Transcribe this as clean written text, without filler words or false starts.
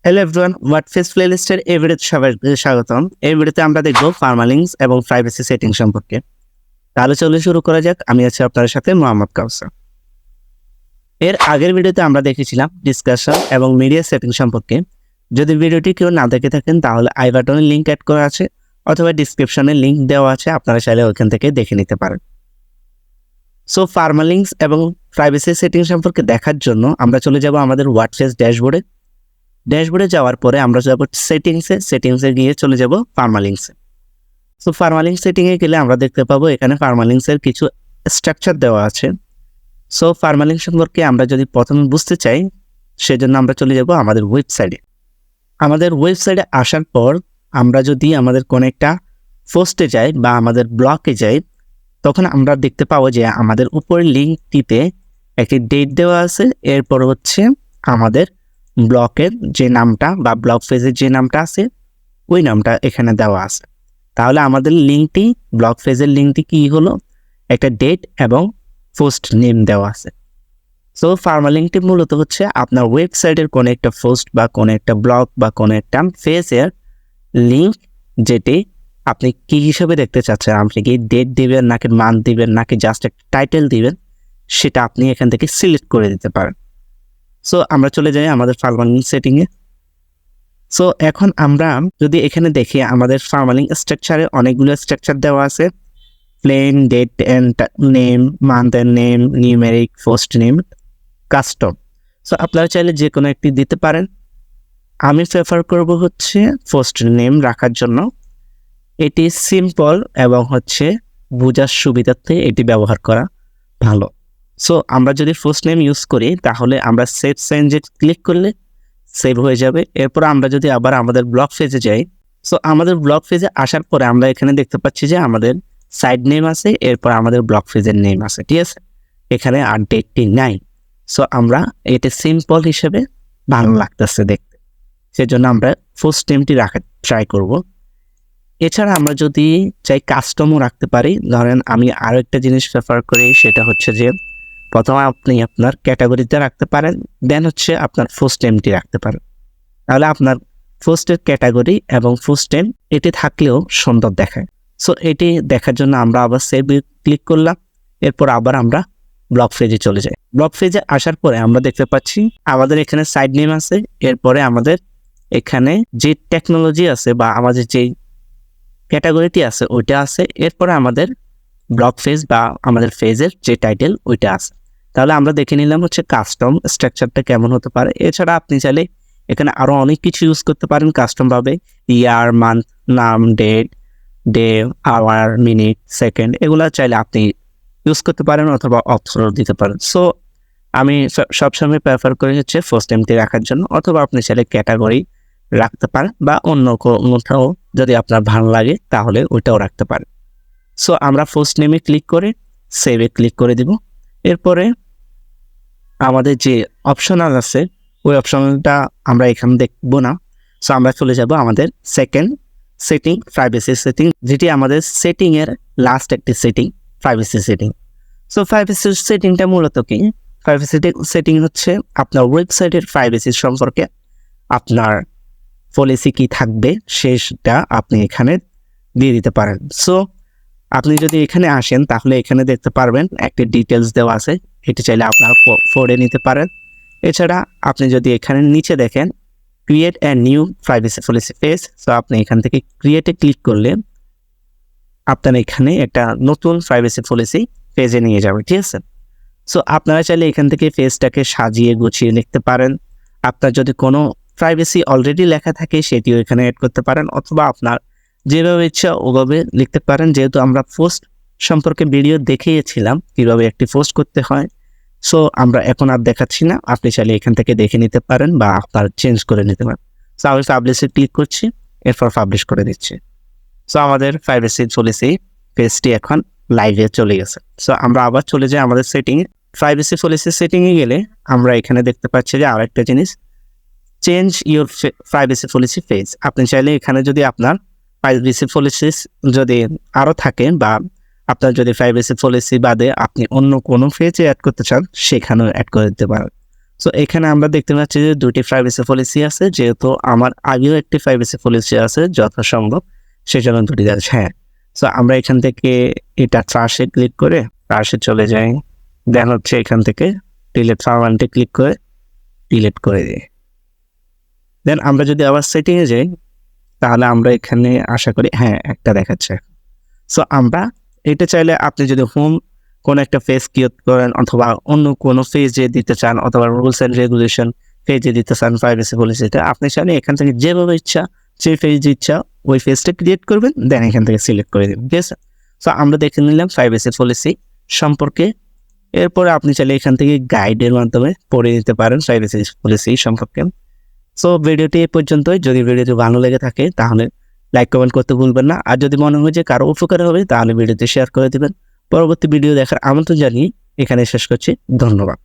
Hello everyone, WordPress প্লেলিস্টের এই ভিডিওতে সবাইকে স্বাগতম। এই ভিডিওতে আমরা দেখব পারমালিঙ্কস এবং প্রাইভেসি সেটিং সম্পর্কে। তাহলে চলে শুরু করা যাক। আমি আছি আপনাদের সাথে মোহাম্মদ কাউসার। এর আগের ভিডিওতে আমরা দেখেছিলাম ডিসকাশন এবং মিডিয়া সেটিং সম্পর্কে। যদি ভিডিওটি কেউ না দেখে থাকেন তাহলে আই বাটনে লিঙ্ক অ্যাড করা আছে অথবা ডিসক্রিপশনে লিঙ্ক দেওয়া আছে, আপনারা চাইলে ওইখান থেকে দেখে নিতে পারেন। সো পারমালিঙ্কস এবং প্রাইভেসি সেটিং সম্পর্কে দেখার জন্য আমরা চলে যাব আমাদের ওয়ার্ডপ্রেস ড্যাশবোর্ডে যাওয়ার পরে আমরা যাব সেটিংসে গিয়ে চলে যাব পারমালিঙ্কসে। সো পারমালিঙ্কস সেটিংয়ে গেলে আমরা দেখতে পাবো এখানে পারমালিঙ্কসের কিছু স্ট্রাকচার দেওয়া আছে। সো পারমালিঙ্ক সম্পর্কে আমরা যদি প্রথমে বুঝতে চাই, সেজন্য আমরা চলে যাব আমাদের ওয়েবসাইটে। আমাদের ওয়েবসাইটে আসার পর আমরা যদি আমাদের কোনো একটা পোস্টে যাই বা আমাদের ব্লগে যাই, তখন আমরা দেখতে পাবো যে আমাদের উপরের লিঙ্কটিতে একটি ডেট দেওয়া আছে, এরপর হচ্ছে আমাদের ব্লকের যে নামটা বা ব্লগ পেজের যে নামটা আছে ওই নামটা এখানে দেওয়া আছে। তাহলে আমাদের লিঙ্কটি, ব্লগ পেজের লিঙ্কটি কি হলো, একটা ডেট এবং পোস্ট নেম দেওয়া আছে। সো পারমালিঙ্কটি মূলত হচ্ছে আপনার ওয়েবসাইটের কোনো একটা পোস্ট বা কোনো একটা ব্লগ বা কোনো একটা পেজের লিঙ্ক, যেটি আপনি কি হিসেবে দেখতে চাচ্ছেন, আপনি কি ডেট দিবেন নাকি মান্থ দিবেন নাকি জাস্ট একটা টাইটেল দিবেন, সেটা আপনি এখান থেকে সিলেক্ট করে দিতে পারেন। সো আমরা চলে যাই আমাদের পারমালিঙ্ক সেটিংয়ে। সো এখন আমরা যদি এখানে দেখি আমাদের পারমালিঙ্ক স্ট্রাকচারে অনেকগুলো স্ট্রাকচার দেওয়া আছে। Plain, date and name, month and name, numeric, post name, custom. So আপনারা চাইলে যে কোনো একটি দিতে পারেন। আমি প্রেফার করব হচ্ছে পোস্ট নেম রাখার জন্য। এটি সিম্পল এবং হচ্ছে বোঝার সুবিধার্থে এটি ব্যবহার করা ভালো। সো আমরা যদি পোস্ট নেম ইউজ করি তাহলে আমরা সেভ চেঞ্জে ক্লিক করলে সেভ হয়ে যাবে। এরপর আমরা যদি আবার আমাদের ব্লগ পেজে যাই, সো আমাদের ব্লগ পেজে আসার পরে আমরা এখানে দেখতে পাচ্ছি যে আমাদের সাইড নেম আছে, এরপর আমাদের ব্লগ পেজের নেম আছে, ঠিক আছে। এখানে আর ডেটটি নাই। সো আমরা এটা সিম্পল হিসেবে ভালো লাগতেছে দেখতে, সেজন্য আমরা পোস্ট নেমটি রাখার ট্রাই করব। এছাড়া আমরা যদি চাই কাস্টমও রাখতে পারি। ধরেন আমি আরও একটা জিনিস প্রেফার করি, সেটা হচ্ছে যে প্রথমে আপনি আপনার ক্যাটাগরিতে রাখতে পারেন, দেন হচ্ছে আপনার পোস্ট নেমটি রাখতে পারেন। তাহলে আপনার পোস্টের ক্যাটাগরি এবং পোস্ট নেম এটি থাকলেও সুন্দর দেখায়। সো এটি দেখার জন্য আমরা আবার সেভ ক্লিক করলাম। এরপর আবার আমরা ব্লগ পেজে চলে যাই। ব্লগ পেজে আসার পরে আমরা দেখতে পাচ্ছি আমাদের এখানে সাইড নেম আছে, এরপরে আমাদের এখানে যে টেকনোলজি আছে বা আমাদের যে ক্যাটাগরিটি আছে ওইটা আছে, এরপরে আমাদের ব্লগ পেজ বা আমাদের পেজের যে টাইটেল ওইটা আছে। তাহলে আমরা দেখে নিলাম হচ্ছে কাস্টম স্ট্রাকচারটা কেমন হতে পারে। এছাড়া আপনি চাইলে এখানে আরও অনেক কিছু ইউজ করতে পারেন কাস্টমভাবে। ইয়ার, মান্থ, নাম, date, day, hour, minute, second, এগুলো চাইলে আপনি ইউজ করতে পারেন অথবা অথর দিতে পারেন। সো আমি সবসময় প্রেফার করি হচ্ছে ফার্স্ট নেমটি রাখার জন্য, অথবা আপনি চাইলে ক্যাটাগরি রাখতে পারেন বা অন্য কোথাও যদি আপনার ভালো লাগে তাহলে ওইটাও রাখতে পারেন। সো আমরা ফার্স্ট নেমে ক্লিক করে সেভে ক্লিক করে দিব। এরপরে আমাদের যে অপশনাল আছে ওই অপশনালটা আমরা এখানে দেখবো না। সো আমরা চলে যাব আমাদের সেকেন্ড সেটিং, প্রাইভেসি সেটিং, যেটি আমাদের সেটিংয়ের লাস্ট একটি setting, privacy setting. So privacy সেটিংটা মূলত কি? প্রাইভেসি সেটিং হচ্ছে আপনার ওয়েবসাইটের প্রাইভেসি সম্পর্কে আপনার পলিসি কি থাকবে সেটা আপনি এখানে দিয়ে দিতে পারেন। সো আপনি যদি এখানে আসেন তাহলে এখানে দেখতে পারবেন একটি ডিটেলস দেওয়া আছে, এটি চাইলে আপনারা পড়ে নিতে পারেন। এছাড়া আপনি যদি এখানে নিচে দেখেন create a new privacy policy page, so আপনি এখান থেকে ক্রিয়েটে ক্লিক করলে আপনার এখানে একটা নতুন প্রাইভেসি পলিসি পেজে নিয়ে যাবে, ঠিক আছে। সো আপনারা চাইলে এখান থেকে পেজটাকে সাজিয়ে গুছিয়ে লিখতে পারেন। আপনার যদি কোনো প্রাইভেসি অলরেডি লেখা থাকে সেটিও এখানে অ্যাড করতে পারেন, অথবা আপনার যেভাবে ইচ্ছা ওভাবে লিখতে পারেন। যেহেতু আমরা পোস্ট সম্পর্কে ভিডিও দেখিয়েছিলাম কীভাবে একটি পোস্ট করতে হয়, সো আমরা এখন আর দেখাচ্ছি না, আপনি চাইলে এখান থেকে দেখে নিতে পারেন বা আপনার চেঞ্জ করে নিতে পারেন। সো আমি পাবলিশে ক্লিক করছি, এরপর পাবলিশ করে দিচ্ছি। সো আমাদের প্রাইভেসি পলিসি পেজটি এখন লাইভে চলে গেছে। সো আমরা আবার চলে যাই আমাদের সেটিংয়ে। প্রাইভেসি পলিসি সেটিংয়ে গেলে আমরা এখানে দেখতে পাচ্ছি যে আরেকটা জিনিস, change your privacy policy page. আপনি চাইলে এখানে যদি আপনার প্রাইভেসি পলিসি যদি আরও থাকে বা আপনার যদি প্রাইভেসি পলিসি বাদে আপনি অন্য কোনো পেজে অ্যাড করতে চান সেখানেও অ্যাড করে দিতে পারেন। সো এখানে আমরা দেখতে পাচ্ছি যে দুটি প্রাইভেসি পলিসি আছে, যেহেতু আমার আগেও একটি প্রাইভেসি পলিসি আছে যথাসম্ভব, সেজন্য দুটি আছে। হ্যাঁ, সো আমরা এখান থেকে এটা ট্রাশে ক্লিক করে ট্রাশে চলে যাই, দেন হচ্ছে এখান থেকে ডিলিট পারমানেন্টে ক্লিক করে ডিলিট করে দিই। দেন আমরা যদি আবার সেটিংয়ে যাই, তাহলে আমরা এখানে আশা করি হ্যাঁ একটা দেখাচ্ছে। সো আমরা এটা চাইলে আপনি যদি হোম কোনো একটা পেজ ক্রিয়েট করেন অথবা অন্য কোনো পেজে দিতে চান অথবা রুলস অ্যান্ড রেগুলেশন পেজে দিতে চান প্রাইভেসি পলিসিটা, আপনি চাইলে এখান থেকে যেভাবে ইচ্ছা, যে পেজ ইচ্ছা ওই পেজটা ক্রিয়েট করবেন, দেন এখান থেকে সিলেক্ট করে দেবেন। ঠিক আছে, সো আমরা দেখে নিলাম প্রাইভেসি পলিসি সম্পর্কে। এরপরে আপনি চাইলে এখান থেকে গাইডের মাধ্যমে পড়ে নিতে পারেন প্রাইভেসি পলিসি সম্পর্কে। সো ভিডিওটি এই পর্যন্তই। যদি ভিডিওটি ভালো লেগে থাকে তাহলে লাইক কমেন্ট করতে ভুলবেন না, আর যদি মনে হয় যে কারো উপকার হবে তাহলে ভিডিওটি শেয়ার করে দিবেন। পরবর্তী ভিডিও দেখার আমন্ত্রণ জানিয়ে এখানে শেষ করছি। ধন্যবাদ।